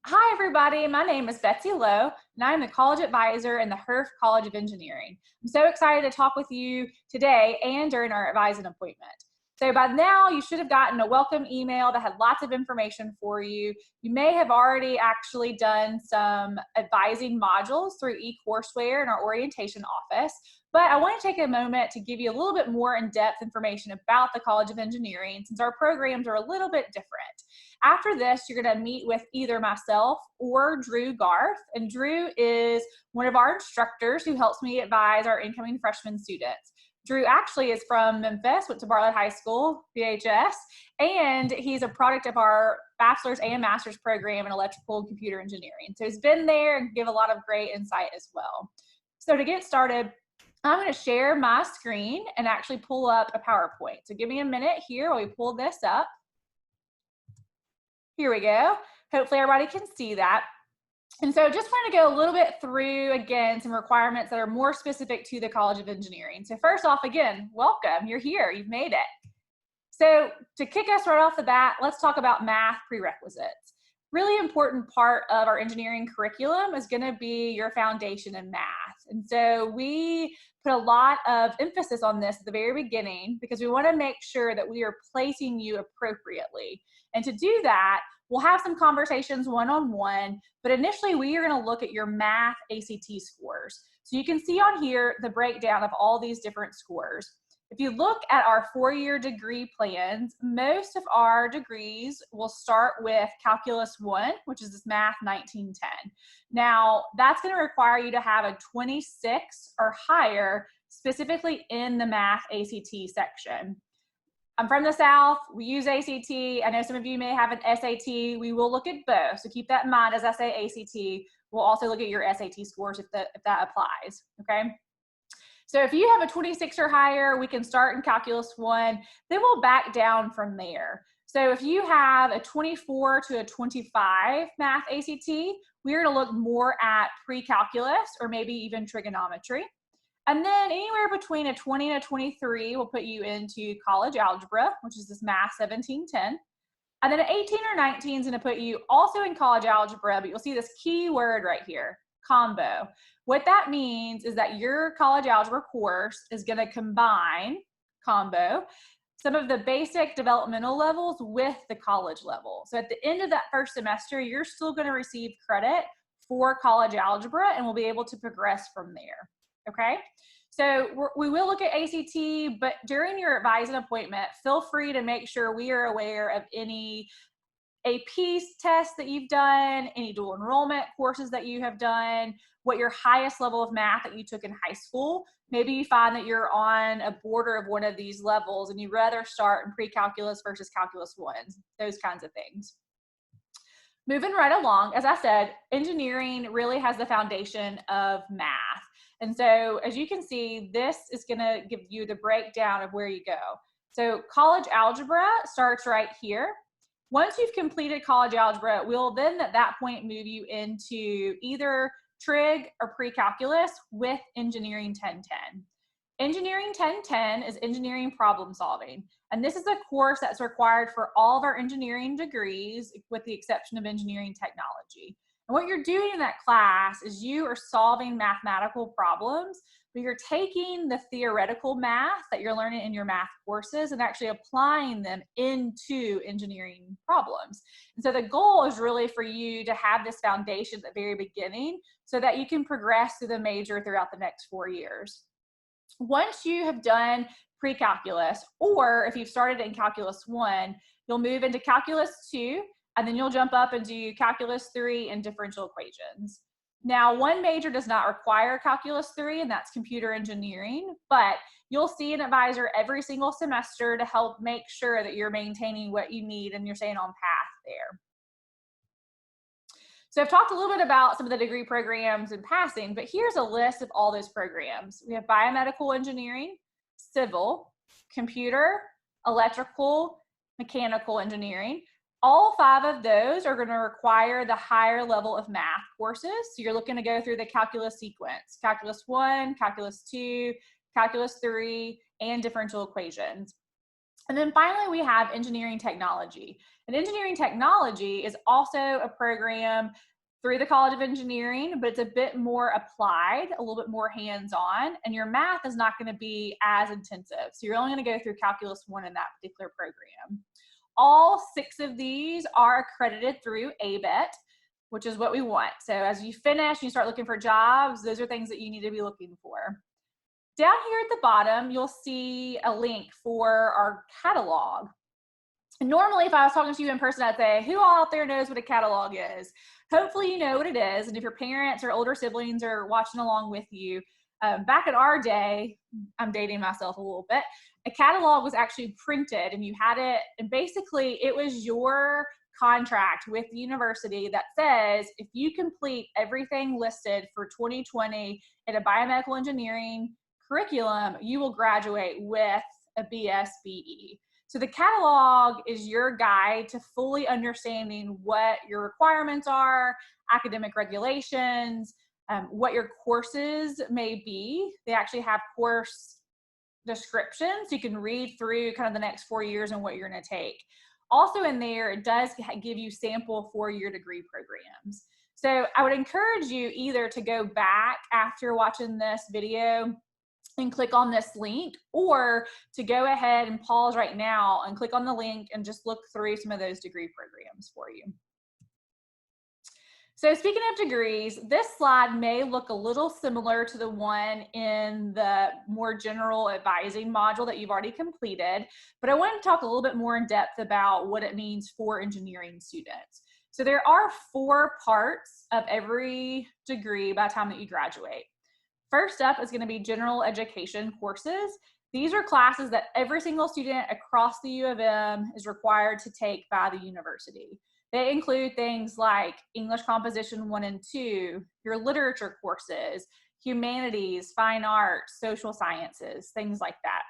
Hi, everybody. My name is Betsy Loe, and I'm the College Advisor in the Herff College of Engineering. I'm so excited to talk with you today and during our advising appointment. So by now, you should have gotten a welcome email that had lots of information for you. You may have already actually done some advising modules through eCourseware in our orientation office, but I want to take a moment to give you a little bit more in-depth information about the College of Engineering since our programs are a little bit different. After this, you're going to meet with either myself or Drew Garth. And Drew is one of our instructors who helps me advise our incoming freshman students. Drew actually is from Memphis, went to Bartlett High School, BHS, and he's a product of our bachelor's and master's program in electrical and computer engineering. So he's been there and give a lot of great insight as well. So to get started, I'm going to share my screen and actually pull up a PowerPoint. So give me a minute here while we pull this up. Here we go. Hopefully everybody can see that. And so just want to go a little bit through, again, some requirements that are more specific to the College of Engineering. So first off, again, welcome. You're here. You've made it. So to kick us right off the bat, let's talk about math prerequisites. Really important part of our engineering curriculum is going to be your foundation in math. And so we put a lot of emphasis on this at the very beginning because we want to make sure that we are placing you appropriately. And to do that, we'll have some conversations one-on-one, but initially we are going to look at your math ACT scores. So you can see on here the breakdown of all these different scores. If you look at our four-year degree plans, most of our degrees will start with Calculus 1, which is this Math 1910. Now, that's going to require you to have a 26 or higher, specifically in the Math ACT section. I'm from the South. We use ACT. I know some of you may have an SAT. We will look at both, so keep that in mind as I say ACT. We'll also look at your SAT scores if that applies, okay? So if you have a 26 or higher, we can start in Calculus 1, then we'll back down from there. So if you have a 24 to a 25 Math ACT, we're going to look more at pre-calculus or maybe even trigonometry. And then anywhere between a 20 and a 23 will put you into college algebra, which is this Math 1710. And then an 18 or 19 is going to put you also in college algebra, but you'll see this key word right here, combo. What that means is that your college algebra course is going to combine, combo, some of the basic developmental levels with the college level. So at the end of that first semester, you're still going to receive credit for college algebra and we'll be able to progress from there. Okay, so we will look at ACT, but during your advising appointment, feel free to make sure we are aware of any AP tests that you've done, any dual enrollment courses that you have done, what your highest level of math that you took in high school. Maybe you find that you're on a border of one of these levels and you'd rather start in pre-calculus versus calculus 1, those kinds of things. Moving right along, as I said, engineering really has the foundation of math. And so as you can see, this is going to give you the breakdown of where you go. So college algebra starts right here. Once you've completed college algebra, we'll then at that point move you into either trig or pre-calculus with engineering 1010. Engineering 1010 is engineering problem solving. And this is a course that's required for all of our engineering degrees with the exception of engineering technology. And what you're doing in that class is you are solving mathematical problems, but you're taking the theoretical math that you're learning in your math courses and actually applying them into engineering problems. And so the goal is really for you to have this foundation at the very beginning so that you can progress through the major throughout the next 4 years. Once you have done pre-calculus, or if you've started in calculus 1, you'll move into calculus 2, and then you'll jump up and do calculus 3 and differential equations. Now, one major does not require calculus 3, and that's computer engineering, but you'll see an advisor every single semester to help make sure that you're maintaining what you need and you're staying on path there. So I've talked a little bit about some of the degree programs in passing, but here's a list of all those programs. We have biomedical engineering, civil, computer, electrical, mechanical engineering. All 5 of those are going to require the higher level of math courses. So you're looking to go through the calculus sequence, calculus 1, calculus 2, calculus 3, and differential equations. And then finally, we have engineering technology. And engineering technology is also a program through the College of Engineering, but it's a bit more applied, a little bit more hands-on, and your math is not going to be as intensive. So you're only going to go through Calculus 1 in that particular program. All 6 of these are accredited through ABET, which is what we want. So as you finish, you start looking for jobs, those are things that you need to be looking for. Down here at the bottom, you'll see a link for our catalog. And normally, if I was talking to you in person, I'd say, who all out there knows what a catalog is? Hopefully you know what it is. And if your parents or older siblings are watching along with you, back in our day, I'm dating myself a little bit, a catalog was actually printed and you had it, and basically it was your contract with the university that says if you complete everything listed for 2020 in a biomedical engineering curriculum, you will graduate with a BSBE. So the catalog is your guide to fully understanding what your requirements are, academic regulations, what your courses may be. They actually have course descriptions, so you can read through kind of the next 4 years and what you're going to take. Also in there, it does give you sample 4-year degree programs. So I would encourage you either to go back after watching this video and click on this link, or to go ahead and pause right now and click on the link and just look through some of those degree programs for you. So speaking of degrees, this slide may look a little similar to the one in the more general advising module that you've already completed, but I want to talk a little bit more in depth about what it means for engineering students. So there are 4 parts of every degree by the time that you graduate. First up is going to be general education courses. These are classes that every single student across the U of M is required to take by the university. They include things like English Composition 1 and 2, your literature courses, humanities, fine arts, social sciences, things like that.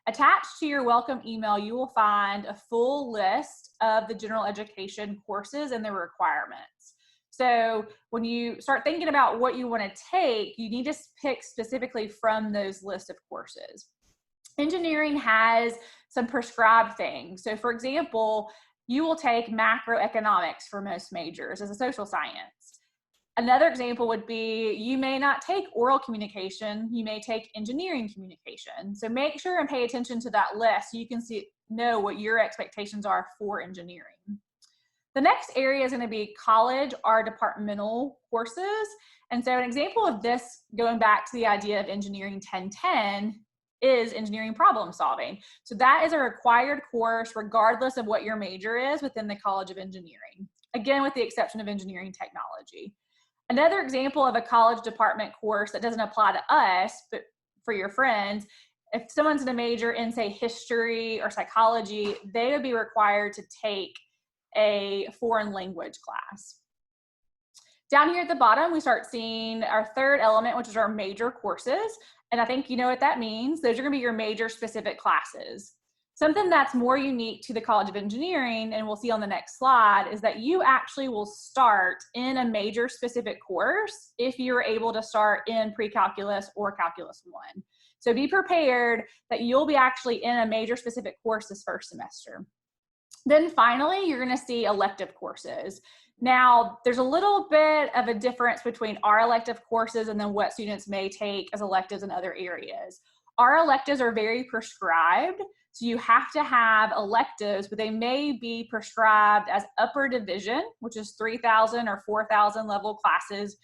Attached to your welcome email, you will find a full list of the general education courses and their requirements. So when you start thinking about what you want to take, you need to pick specifically from those lists of courses. Engineering has some prescribed things. So for example, you will take macroeconomics for most majors as a social science. Another example would be you may not take oral communication, you may take engineering communication. So make sure and pay attention to that list so you can know what your expectations are for engineering. The next area is going to be college or departmental courses. And so an example of this, going back to the idea of engineering 1010, is engineering problem solving. So that is a required course regardless of what your major is within the College of Engineering, again with the exception of engineering technology. Another example of a college department course that doesn't apply to us, but for your friends, if someone's in a major in, say, history or psychology, they would be required to take a foreign language class. Down here at the bottom, we start seeing our third element, which is our major courses. And I think you know what that means. Those are going to be your major specific classes. Something that's more unique to the College of Engineering, and we'll see on the next slide, is that you actually will start in a major specific course if you're able to start in pre-calculus or calculus 1. So be prepared that you'll be actually in a major specific course this first semester. Then finally, you're going to see elective courses. Now, there's a little bit of a difference between our elective courses and then what students may take as electives in other areas. Our electives are very prescribed, so you have to have electives, but they may be prescribed as upper division, which is 3,000 or 4,000 level classes,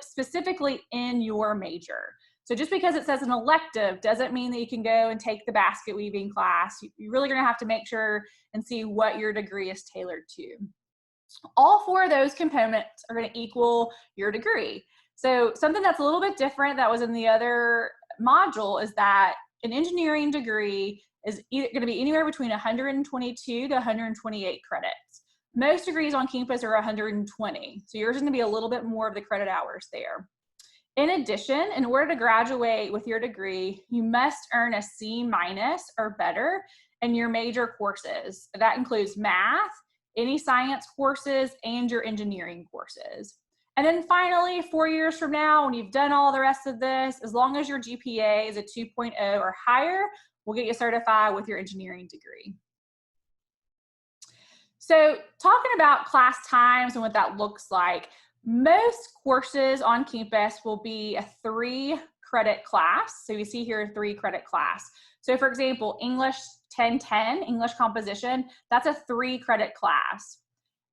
specifically in your major. So just because it says an elective doesn't mean that you can go and take the basket weaving class. You're really going to have to make sure and see what your degree is tailored to. All 4 of those components are going to equal your degree. So something that's a little bit different that was in the other module is that an engineering degree is either going to be anywhere between 122 to 128 credits. Most degrees on campus are 120, so yours is going to be a little bit more of the credit hours there. In addition, in order to graduate with your degree, you must earn a C- or better in your major courses. That includes math, any science courses, and your engineering courses. And then finally, 4 years from now, when you've done all the rest of this, as long as your GPA is a 2.0 or higher, We'll get you certified with your engineering degree. So talking about class times and what that looks like, most courses on campus will be a 3-credit class. So you see here a 3-credit class. So for example, English 1010, English composition, that's a 3-credit class.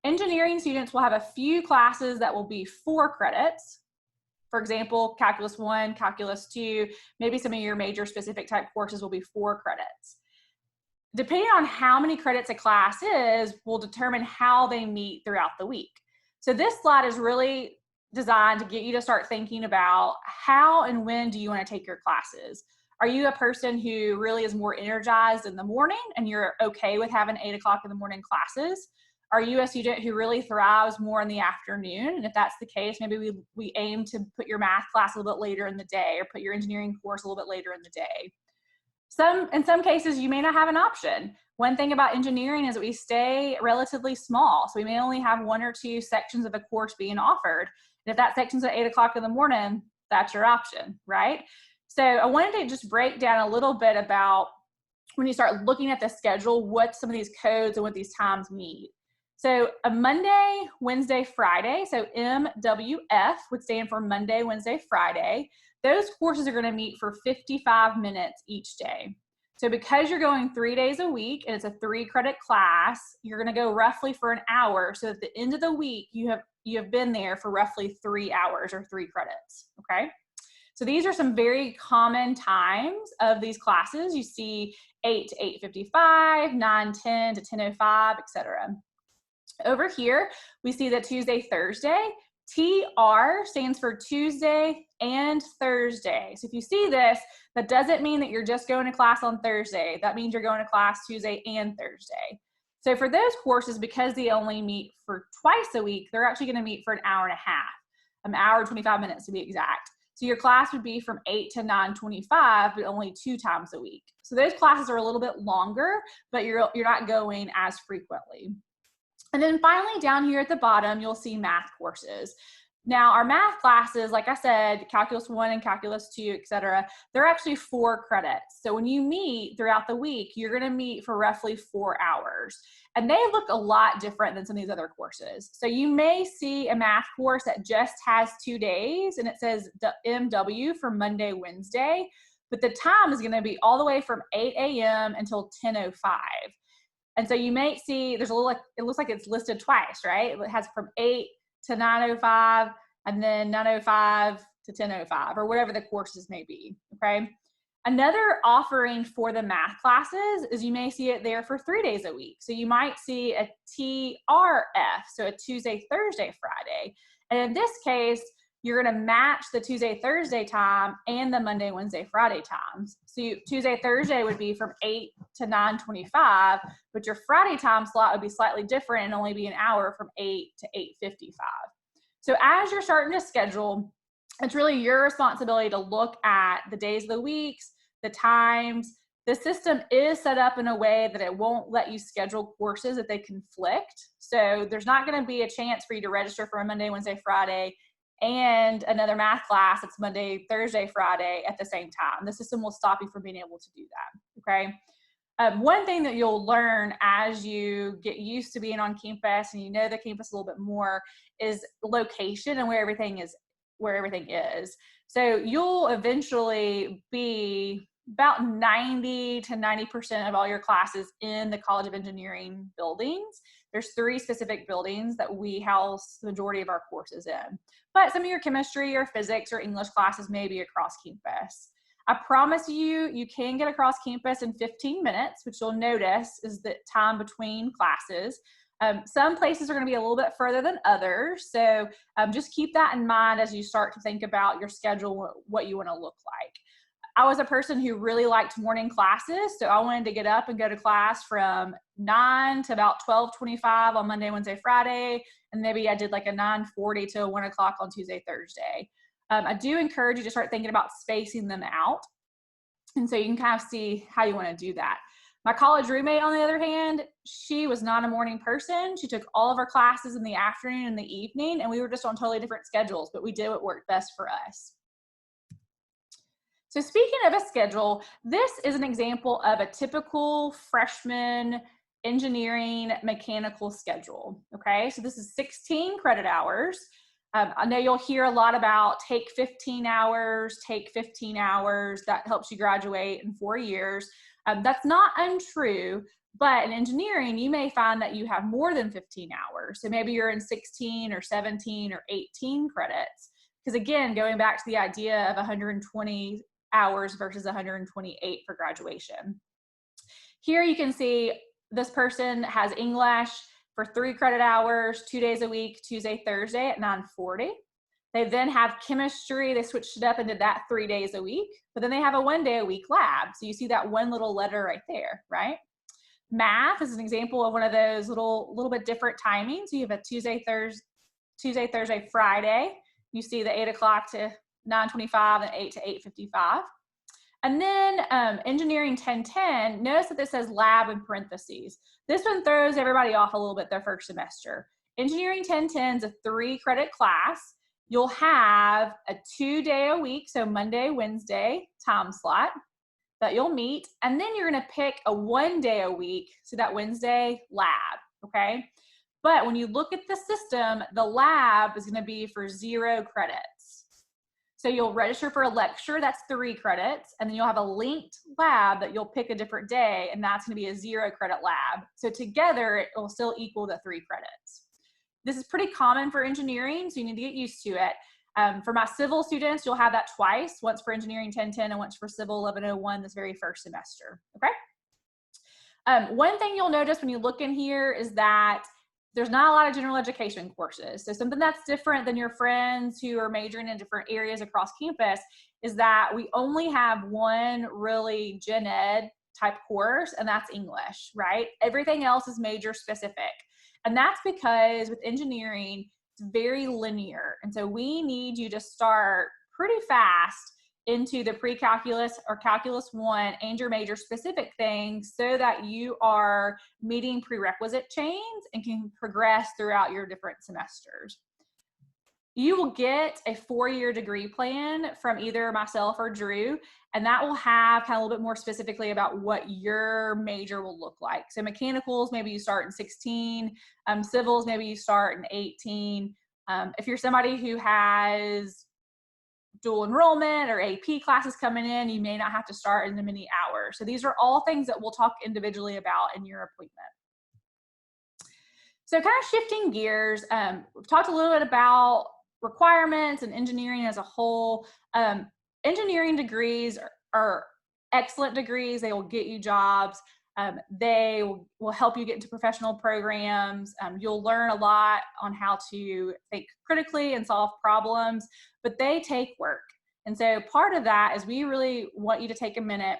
Engineering students will have a few classes that will be 4 credits. For example, Calculus 1, Calculus 2, maybe some of your major specific type courses will be 4 credits. Depending on how many credits a class is, will determine how they meet throughout the week. So this slide is really designed to get you to start thinking about how and when do you want to take your classes. Are you a person who really is more energized in the morning and you're okay with having 8 o'clock in the morning classes? Are you a student who really thrives more in the afternoon? And if that's the case, maybe we aim to put your math class a little bit later in the day or put your engineering course a little bit later in the day. In some cases, you may not have an option. One thing about engineering is that we stay relatively small. So we may only have 1 or 2 sections of a course being offered. And if that section's at 8 o'clock in the morning, that's your option, right? So I wanted to just break down a little bit about when you start looking at the schedule, what some of these codes and what these times mean. So a Monday, Wednesday, Friday, so MWF would stand for Monday, Wednesday, Friday. Those courses are going to meet for 55 minutes each day. So because you're going 3 days a week and it's a 3-credit class, you're going to go roughly for an hour. So at the end of the week, you have been there for roughly 3 hours or 3 credits, okay? So these are some very common times of these classes. You see 8 to 8:55, 9:10 to 10:05, etc. Over here, we see that Tuesday, Thursday, TR stands for Tuesday and Thursday. So if you see this, that doesn't mean that you're just going to class on Thursday. That means you're going to class Tuesday and Thursday. So for those courses, because they only meet for twice a week, they're actually going to meet for an hour and a half, an hour and 25 minutes to be exact. So your class would be from 8 to 9:25, but only 2 times a week. So those classes are a little bit longer, but you're not going as frequently. And then finally, down here at the bottom, you'll see math courses. Now, our math classes, like I said, Calculus 1 and Calculus 2, etc., they're actually 4 credits. So when you meet throughout the week, you're going to meet for roughly 4 hours. And they look a lot different than some of these other courses. So you may see a math course that just has 2 days, and it says MW for Monday, Wednesday, but the time is going to be all the way from 8 a.m. until 10:05. And so you may see there's a little, it looks like it's listed twice, right? It has from 8 to 9:05 and then 9:05 to 10:05 or whatever the courses may be, okay? Another offering for the math classes is you may see it there for 3 days a week. So you might see a TRF, so a Tuesday, Thursday, Friday. And in this case, you're going to match the Tuesday, Thursday time and the Monday, Wednesday, Friday times. So Tuesday, Thursday would be from 8 to 9:25, but your Friday time slot would be slightly different and only be an hour from 8 to 8:55. So as you're starting to schedule, it's really your responsibility to look at the days of the weeks, the times. The system is set up in a way that it won't let you schedule courses if they conflict. So there's not going to be a chance for you to register for a Monday, Wednesday, Friday and another math class that's Monday, Thursday, Friday at the same time. The system will stop you from being able to do that, okay? One thing that you'll learn as you get used to being on campus and you know the campus a little bit more is location and where everything is. So you'll eventually be about 90 to 90% of all your classes in the College of Engineering buildings. There's 3 specific buildings that we house the majority of our courses in. But some of your chemistry or physics or English classes may be across campus. I promise you, you can get across campus in 15 minutes, which you'll notice is the time between classes. Some places are going to be a little bit further than others. So just keep that in mind as you start to think about your schedule, what you want to look like. I was a person who really liked morning classes. So I wanted to get up and go to class from 9 to about 12:25 on Monday, Wednesday, Friday. And maybe I did like a 9:40 to 1 o'clock on Tuesday, Thursday. I do encourage you to start thinking about spacing them out. And so you can kind of see how you want to do that. My college roommate, on the other hand, she was not a morning person. She took all of her classes in the afternoon and the evening, and we were just on totally different schedules, but we did what worked best for us. So speaking of a schedule, this is an example of a typical freshman engineering mechanical schedule, okay? So this is 16 credit hours. I know you'll hear a lot about take 15 hours, take 15 hours. That helps you graduate in 4 years. That's not untrue, but in engineering, you may find that you have more than 15 hours. So maybe you're in 16 or 17 or 18 credits. Because again, going back to the idea of 120 hours versus 128 for graduation. Here you can see this person has English for 3 credit hours, 2 days a week, Tuesday, Thursday at 9:40. They then have chemistry. They switched it up and did that 3 days a week, but then they have a 1 day a week lab. So you see that one little letter right there, right? Math is an example of one of those little bit different timings. You have a Tuesday, Thursday, Friday. You see the 8 o'clock to 9:25 and 8 to 8:55. And then engineering 1010, notice that this says lab in parentheses. This one throws everybody off a little bit their first semester. Engineering 1010 is a 3 credit class. You'll have a 2 day a week, so Monday, Wednesday time slot that you'll meet. And then you're gonna pick a 1 day a week, so that Wednesday lab, okay? But when you look at the system, the lab is gonna be for 0 credits. So you'll register for a lecture, that's 3 credits, and then you'll have a linked lab that you'll pick a different day, and that's gonna be a 0 credit lab. So together, it will still equal the 3 credits. This is pretty common for engineering, so you need to get used to it. For my civil students, you'll have that twice, once for engineering 1010 and once for civil 1101 this very first semester, okay? One thing you'll notice when you look in here is that there's not a lot of general education courses. So something that's different than your friends who are majoring in different areas across campus is that we only have one really gen ed type course, and that's English, right? Everything else is major specific. And that's because with engineering, it's very linear. And so we need you to start pretty fast into the pre-calculus or calculus 1 and your major specific things so that you are meeting prerequisite chains and can progress throughout your different semesters. You will get a 4-year degree plan from either myself or Drew, and that will have kind of a little bit more specifically about what your major will look like. So mechanicals, maybe you start in 16, civils, maybe you start in 18. If you're somebody who has dual enrollment or AP classes coming in, you may not have to start in the many hours. So these are all things that we'll talk individually about in your appointment. So kind of shifting gears, we've talked a little bit about requirements and engineering as a whole. Engineering degrees are excellent degrees. They will get you jobs. They will help you get into professional programs. You'll learn a lot on how to think critically and solve problems, but they take work. And so part of that is we really want you to take a minute,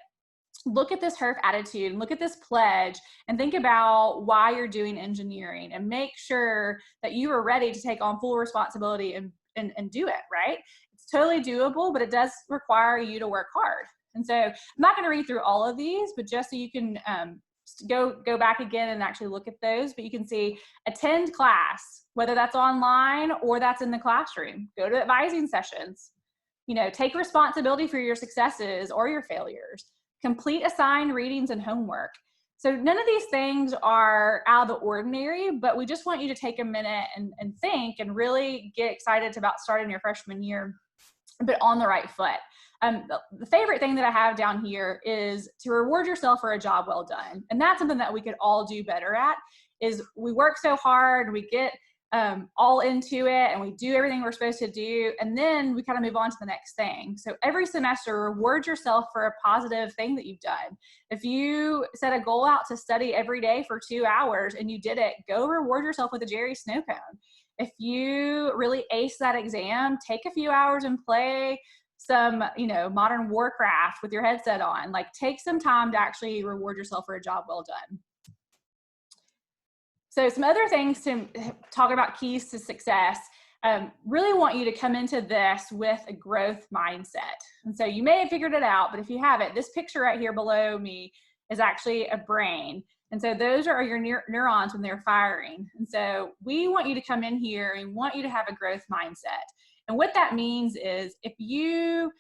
look at this Herff Attitude and look at this pledge and think about why you're doing engineering and make sure that you are ready to take on full responsibility and do it, right? It's totally doable, but it does require you to work hard. And so I'm not going to read through all of these, but just so you can go back again and actually look at those, but you can see attend class, whether that's online or that's in the classroom, go to advising sessions, take responsibility for your successes or your failures, complete assigned readings and homework. So none of these things are out of the ordinary, but we just want you to take a minute and think and really get excited about starting your freshman year, but on the right foot. The favorite thing that I have down here is to reward yourself for a job well done. And that's something that we could all do better at, is we work so hard, we get all into it and we do everything we're supposed to do, and then we kind of move on to the next thing. So every semester, reward yourself for a positive thing that you've done. If you set a goal out to study every day for 2 hours and you did it, go reward yourself with a Jerry snow cone. If you really ace that exam, take a few hours and play some, modern Warcraft with your headset on. Like, take some time to actually reward yourself for a job well done. So some other things to talk about keys to success. Really want you to come into this with a growth mindset. And so you may have figured it out, but if you haven't, this picture right here below me is actually a brain. And so those are your neurons when they're firing. And so we want you to come in here and want you to have a growth mindset. And what that means is if you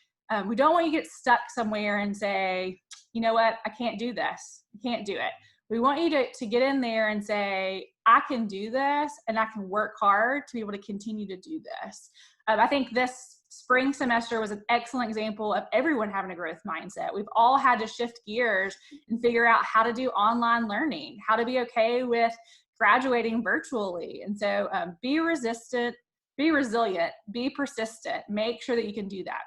We don't want you to get stuck somewhere and say, you know what, I can't do this. I can't do it. We want you to get in there and say, I can do this and I can work hard to be able to continue to do this. I think this spring semester was an excellent example of everyone having a growth mindset. We've all had to shift gears and figure out how to do online learning, how to be okay with graduating virtually. And so be resistant, be resilient, be persistent, make sure that you can do that.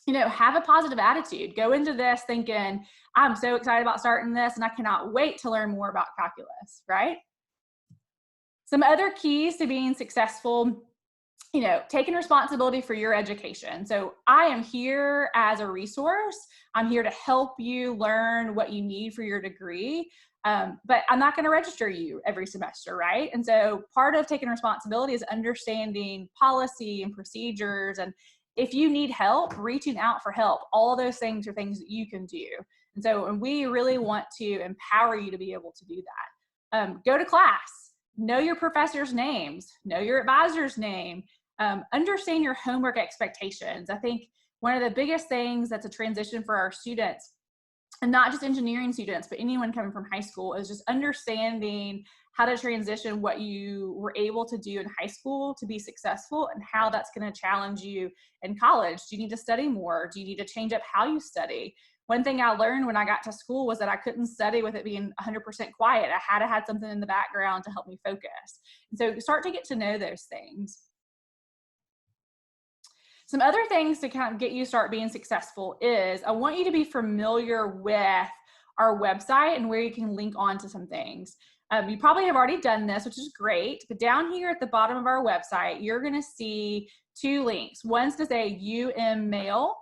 You know, have a positive attitude. Go into this thinking, I'm so excited about starting this and I cannot wait to learn more about calculus, right? Some other keys to being successful, you know, taking responsibility for your education. So I am here as a resource. I'm here to help you learn what you need for your degree. But I'm not going to register you every semester, right? And so part of taking responsibility is understanding policy and procedures. And if you need help, reaching out for help, all those things are things that you can do. And so and we really want to empower you to be able to do that. Go to class, know your professors' names, know your advisor's name, understand your homework expectations. I think one of the biggest things that's a transition for our students, and not just engineering students, but anyone coming from high school, is just understanding how to transition what you were able to do in high school to be successful and how that's going to challenge you in college. Do you need to study more? Do you need to change up how you study? One thing I learned when I got to school was that I couldn't study with it being 100% quiet. I had to have something in the background to help me focus. And so start to get to know those things. Some other things to kind of get you start being successful is I want you to be familiar with our website and where you can link on to some things. You probably have already done this, which is great, but down here at the bottom of our website, you're going to see two links. One's to say Mail,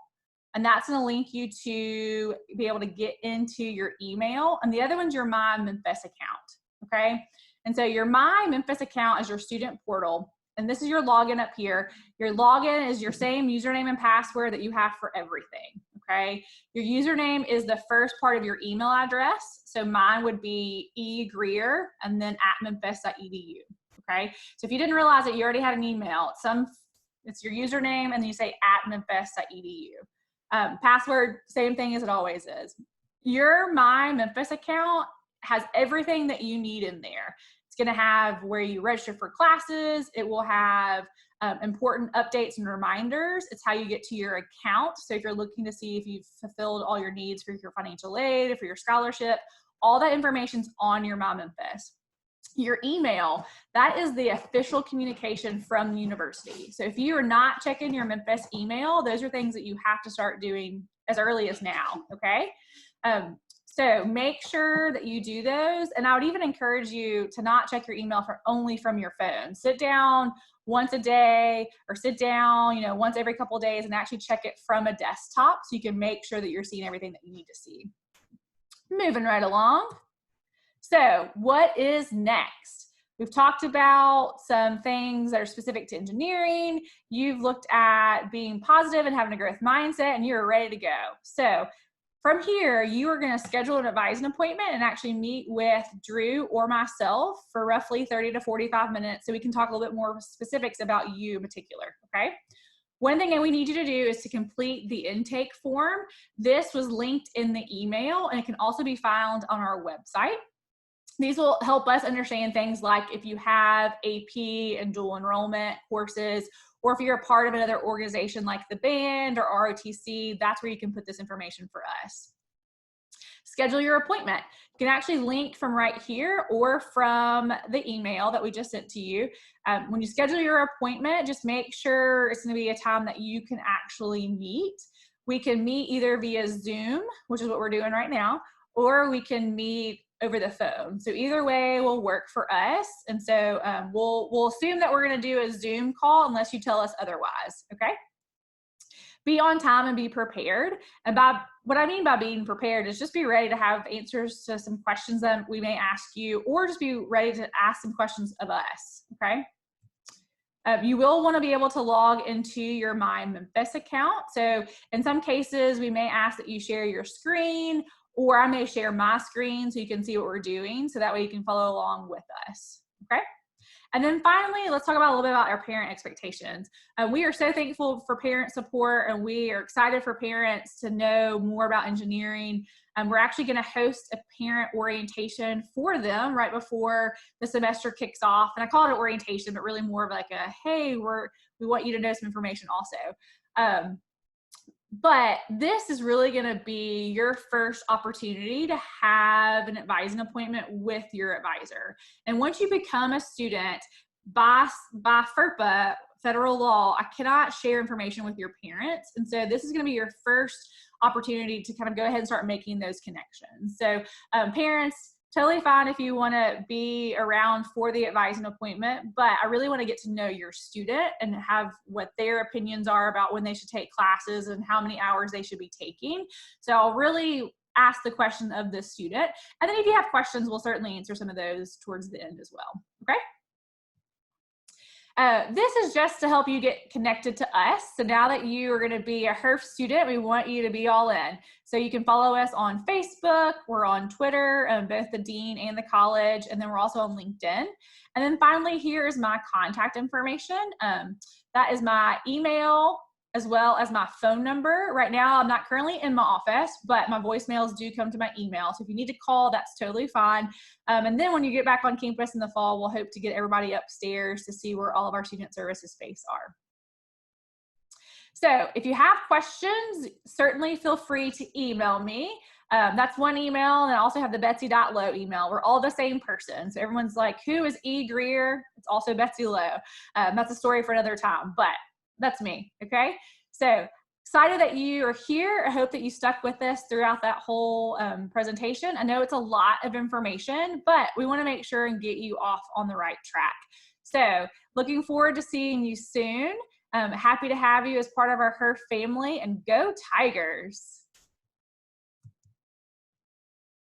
and that's going to link you to be able to get into your email, and the other one's your My Memphis account, okay? And so your My Memphis account is your student portal, and this is your login up here. Your login is your same username and password that you have for everything, okay? Your username is the first part of your email address. So mine would be egreer and then @memphis.edu, okay? So if you didn't realize that you already had an email, it's your username and then you say @memphis.edu. Password, same thing as it always is. Your My Memphis account has everything that you need in there. It's going to have where you register for classes. It will have important updates and reminders. It's how you get to your account. So if you're looking to see if you've fulfilled all your needs for your financial aid or for your scholarship, all that information's on your My Memphis. Your email, that is the official communication from the university. So if you are not checking your Memphis email, those are things that you have to start doing as early as now, okay? So make sure that you do those. And I would even encourage you to not check your email only from your phone. Sit down once a day or sit down, once every couple of days and actually check it from a desktop so you can make sure that you're seeing everything that you need to see. Moving right along. So what is next? We've talked about some things that are specific to engineering. You've looked at being positive and having a growth mindset, and you're ready to go. So from here, you are going to schedule an advising appointment and actually meet with Drew or myself for roughly 30 to 45 minutes so we can talk a little bit more specifics about you in particular, okay? One thing that we need you to do is to complete the intake form. This was linked in the email, and it can also be found on our website. These will help us understand things like if you have AP and dual enrollment courses, or if you're a part of another organization like the band or ROTC, that's where you can put this information for us. Schedule your appointment. You can actually link from right here or from the email that we just sent to you. When you schedule your appointment, just make sure it's going to be a time that you can actually meet. We can meet either via Zoom, which is what we're doing right now, or we can meet over the phone. So either way will work for us. And so we'll assume that we're going to do a Zoom call unless you tell us otherwise, okay? Be on time and be prepared. And what I mean by being prepared is just be ready to have answers to some questions that we may ask you, or just be ready to ask some questions of us, okay? You will want to be able to log into your My Memphis account. So in some cases, we may ask that you share your screen, or I may share my screen so you can see what we're doing, so that way you can follow along with us, okay? And then finally, let's talk about a little bit about our parent expectations. We are so thankful for parent support, and we are excited for parents to know more about engineering. We're actually going to host a parent orientation for them right before the semester kicks off. And I call it orientation, but really more of like a, hey, we want you to know some information also. But this is really going to be your first opportunity to have an advising appointment with your advisor. And once you become a student, by FERPA, federal law, I cannot share information with your parents. And so this is going to be your first opportunity to kind of go ahead and start making those connections. So parents, totally fine if you want to be around for the advising appointment, but I really want to get to know your student and have what their opinions are about when they should take classes and how many hours they should be taking. So I'll really ask the question of the student. And then if you have questions, we'll certainly answer some of those towards the end as well. Okay. This is just to help you get connected to us. So now that you are going to be a Herff student, we want you to be all in. So you can follow us on Facebook, we're on Twitter, both the dean and the college, and then we're also on LinkedIn. And then finally, here's my contact information. That is my email as well as my phone number. Right now, I'm not currently in my office, but my voicemails do come to my email. So if you need to call, that's totally fine. And then when you get back on campus in the fall, we'll hope to get everybody upstairs to see where all of our student services space are. So if you have questions, certainly feel free to email me. That's one email, and I also have the Betsy.Loe email. We're all the same person. So everyone's like, who is E. Greer? It's also Betsy Loe. That's a story for another time, but that's me, okay? So excited that you are here. I hope that you stuck with us throughout that whole presentation. I know it's a lot of information, but we want to make sure and get you off on the right track. So looking forward to seeing you soon. Happy to have you as part of our Herff family, and go Tigers.